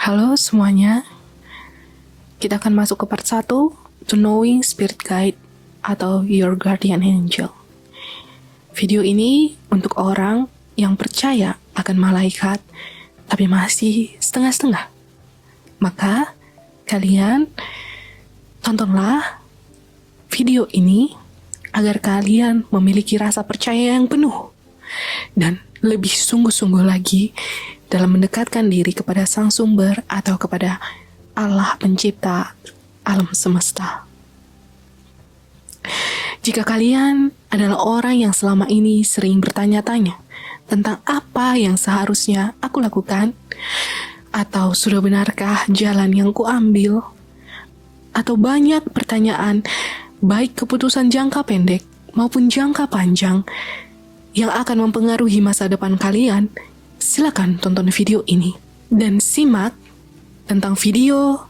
Halo semuanya, kita akan masuk ke part 1, To Knowing Spirit Guide atau Your Guardian Angel. Video ini untuk orang yang percaya akan malaikat, tapi masih setengah-setengah. Maka, kalian tontonlah video ini agar kalian memiliki rasa percaya yang penuh dan lebih sungguh-sungguh lagi dalam mendekatkan diri kepada Sang Sumber atau kepada Allah pencipta alam semesta. Jika kalian adalah orang yang selama ini sering bertanya-tanya tentang apa yang seharusnya aku lakukan, atau sudah benarkah jalan yang kuambil, atau banyak pertanyaan baik keputusan jangka pendek maupun jangka panjang yang akan mempengaruhi masa depan kalian, silakan tonton video ini dan simak tentang video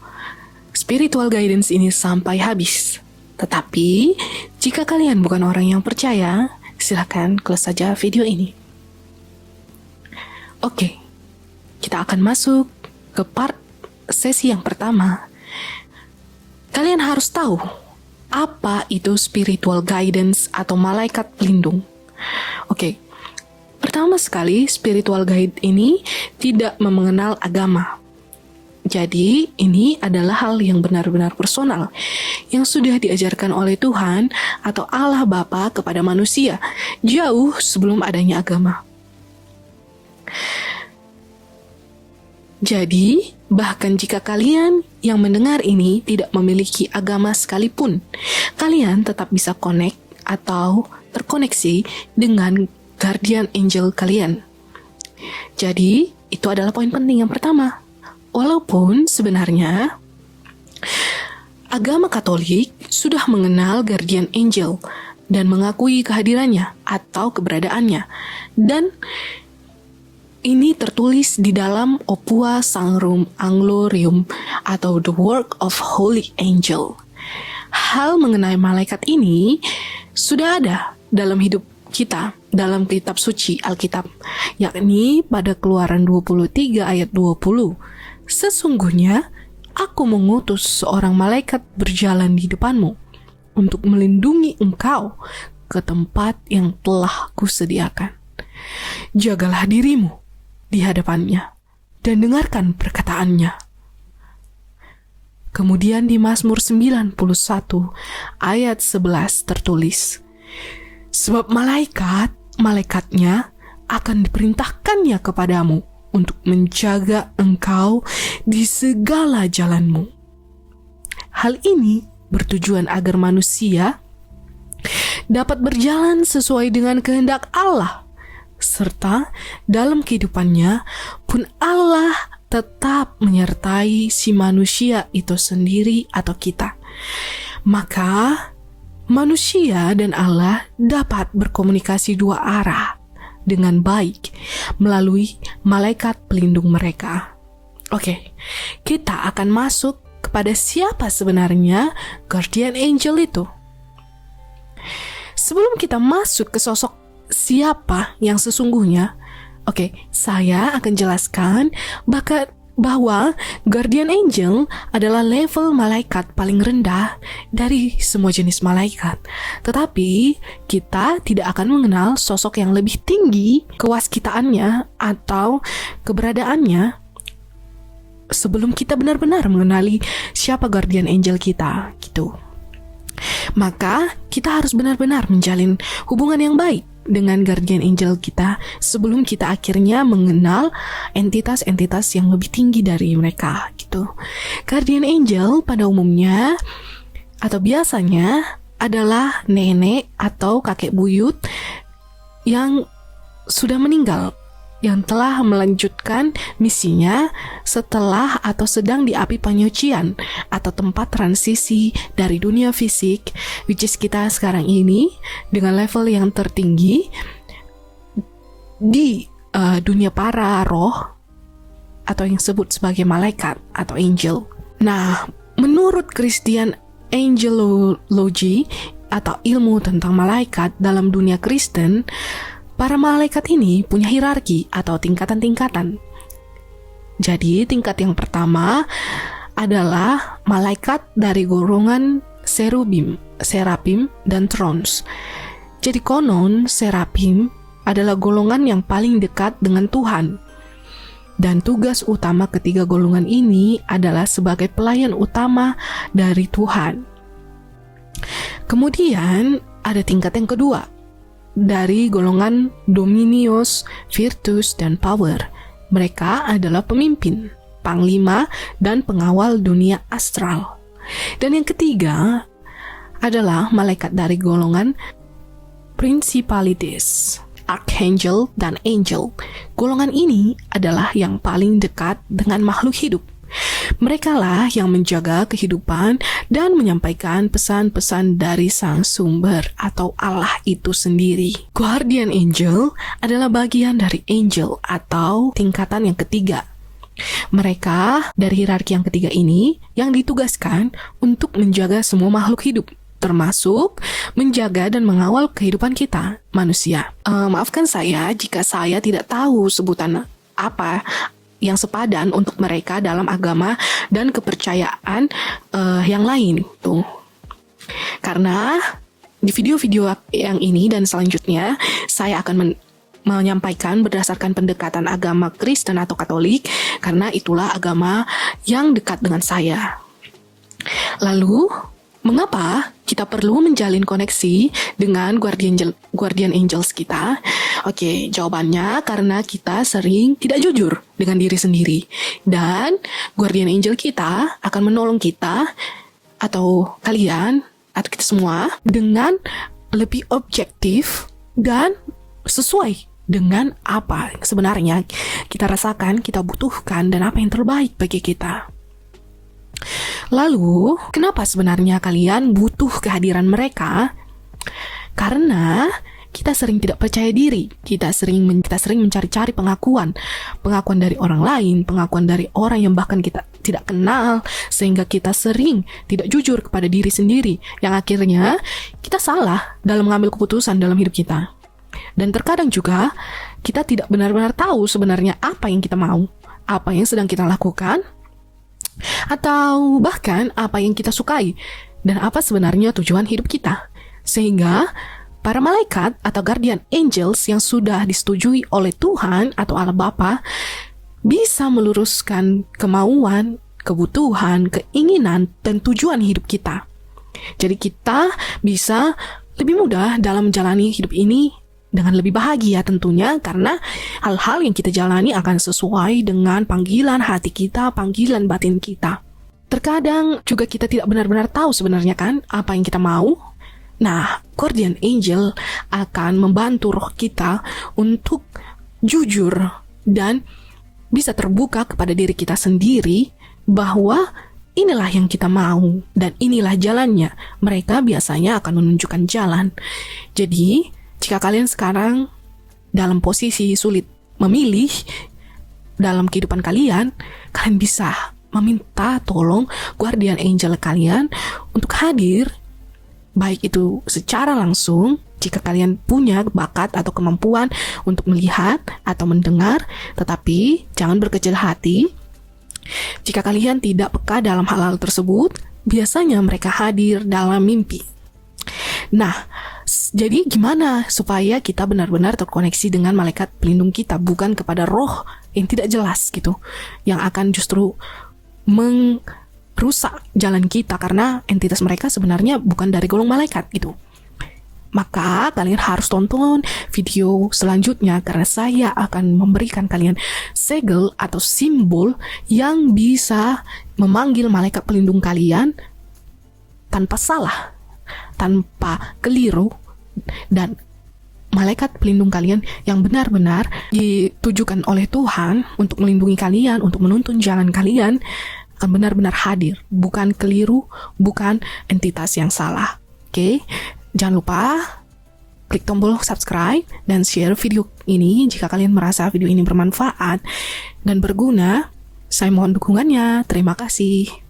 spiritual guidance ini sampai habis. Tetapi, jika kalian bukan orang yang percaya, silakan close saja video ini. Oke, kita akan masuk ke part sesi yang pertama. Kalian harus tahu apa itu spiritual guidance atau malaikat pelindung. Oke, pertama sekali, spiritual guide ini tidak mengenal agama. Jadi, ini adalah hal yang benar-benar personal, yang sudah diajarkan oleh Tuhan atau Allah Bapa kepada manusia, jauh sebelum adanya agama. Jadi, bahkan jika kalian yang mendengar ini tidak memiliki agama sekalipun, kalian tetap bisa connect atau terkoneksi dengan guardian angel kalian. Jadi, itu adalah poin penting yang pertama. Walaupun sebenarnya agama Katolik sudah mengenal guardian angel dan mengakui kehadirannya atau keberadaannya. Dan ini tertulis di dalam Opua Sangrum Anglorium atau The Work of Holy Angel. Hal mengenai malaikat ini sudah ada dalam hidup kita dalam kitab suci Alkitab, yakni pada Keluaran 23 ayat 20. Sesungguhnya aku mengutus seorang malaikat berjalan di depanmu untuk melindungi engkau ke tempat yang telah kusediakan. Jagalah dirimu di hadapannya dan dengarkan perkataannya. Kemudian di Mazmur 91 ayat 11 tertulis, sebab malaikatnya akan diperintahkannya kepadamu untuk menjaga engkau di segala jalanmu. Hal ini bertujuan agar manusia dapat berjalan sesuai dengan kehendak Allah, serta dalam kehidupannya pun Allah tetap menyertai si manusia itu sendiri atau kita. Maka manusia dan Allah dapat berkomunikasi dua arah dengan baik melalui malaikat pelindung mereka. Oke, kita akan masuk kepada siapa sebenarnya guardian angel itu. Sebelum kita masuk ke sosok siapa yang sesungguhnya, saya akan jelaskan bahwa guardian angel adalah level malaikat paling rendah dari semua jenis malaikat. Tetapi kita tidak akan mengenal sosok yang lebih tinggi kewaskitaannya atau keberadaannya sebelum kita benar-benar mengenali siapa guardian angel kita, gitu. Maka kita harus benar-benar menjalin hubungan yang baik dengan guardian angel kita sebelum kita akhirnya mengenal entitas-entitas yang lebih tinggi dari mereka, gitu. Guardian angel pada umumnya atau biasanya adalah nenek atau kakek buyut yang sudah meninggal, yang telah melanjutkan misinya setelah atau sedang di api penyucian atau tempat transisi dari dunia fisik, which is kita sekarang ini, dengan level yang tertinggi di dunia para roh atau yang disebut sebagai malaikat atau angel. Nah, menurut Christian Angelology atau ilmu tentang malaikat dalam dunia Kristen, para malaikat ini punya hierarki atau tingkatan-tingkatan. Jadi tingkat yang pertama adalah malaikat dari golongan serapim, dan thrones. Jadi konon serapim adalah golongan yang paling dekat dengan Tuhan. Dan tugas utama ketiga golongan ini adalah sebagai pelayan utama dari Tuhan. Kemudian ada tingkat yang kedua, dari golongan Dominios, Virtus, dan Power. Mereka adalah pemimpin, panglima, dan pengawal dunia astral. Dan yang ketiga adalah malaikat dari golongan Principalities, Archangel, dan Angel. Golongan ini adalah yang paling dekat dengan makhluk hidup. Mereka lah yang menjaga kehidupan dan menyampaikan pesan-pesan dari sang sumber atau Allah itu sendiri. Guardian Angel adalah bagian dari angel atau tingkatan yang ketiga. Mereka dari hierarki yang ketiga ini yang ditugaskan untuk menjaga semua makhluk hidup, termasuk menjaga dan mengawal kehidupan kita, manusia. Maafkan saya jika saya tidak tahu sebutan apa yang sepadan untuk mereka dalam agama dan kepercayaan yang lain. Tuh. Karena di video-video yang ini dan selanjutnya, saya akan menyampaikan berdasarkan pendekatan agama Kristen atau Katolik, karena itulah agama yang dekat dengan saya. Lalu, mengapa kita perlu menjalin koneksi dengan guardian angels kita? Oke, jawabannya karena kita sering tidak jujur dengan diri sendiri. Dan guardian angel kita akan menolong kita atau kalian atau kita semua dengan lebih objektif dan sesuai dengan apa yang sebenarnya kita rasakan, kita butuhkan, dan apa yang terbaik bagi kita. Lalu, kenapa sebenarnya kalian butuh kehadiran mereka? Karena kita sering tidak percaya diri, kita sering mencari-cari pengakuan dari orang lain, pengakuan dari orang yang bahkan kita tidak kenal, sehingga kita sering tidak jujur kepada diri sendiri, yang akhirnya kita salah dalam mengambil keputusan dalam hidup kita. Dan terkadang juga kita tidak benar-benar tahu sebenarnya apa yang kita mau, apa yang sedang kita lakukan, atau bahkan apa yang kita sukai, dan apa sebenarnya tujuan hidup kita. Sehingga para malaikat atau guardian angels yang sudah disetujui oleh Tuhan atau Allah Bapa bisa meluruskan kemauan, kebutuhan, keinginan, dan tujuan hidup kita. Jadi kita bisa lebih mudah dalam menjalani hidup ini dengan lebih bahagia tentunya, karena hal-hal yang kita jalani akan sesuai dengan panggilan hati kita, panggilan batin kita. Terkadang juga kita tidak benar-benar tahu sebenarnya kan apa yang kita mau. Nah, guardian angel akan membantu roh kita untuk jujur dan bisa terbuka kepada diri kita sendiri bahwa inilah yang kita mau dan inilah jalannya. Mereka biasanya akan menunjukkan jalan. Jadi, jika kalian sekarang dalam posisi sulit memilih dalam kehidupan kalian, kalian bisa meminta tolong guardian angel kalian untuk hadir, baik itu secara langsung jika kalian punya bakat atau kemampuan untuk melihat atau mendengar, tetapi jangan berkecil hati. Jika kalian tidak peka dalam hal-hal tersebut, biasanya mereka hadir dalam mimpi. Nah, jadi gimana supaya kita benar-benar terkoneksi dengan malaikat pelindung kita, bukan kepada roh yang tidak jelas gitu, yang akan justru merusak jalan kita karena entitas mereka sebenarnya bukan dari golongan malaikat gitu. Maka kalian harus tonton video selanjutnya karena saya akan memberikan kalian segel atau simbol yang bisa memanggil malaikat pelindung kalian tanpa salah, tanpa keliru, dan malaikat pelindung kalian yang benar-benar ditujukan oleh Tuhan untuk melindungi kalian, untuk menuntun jalan kalian, akan benar-benar hadir, bukan keliru, bukan entitas yang salah. Oke? Jangan lupa klik tombol subscribe dan share video ini jika kalian merasa video ini bermanfaat dan berguna. Saya mohon dukungannya. Terima kasih.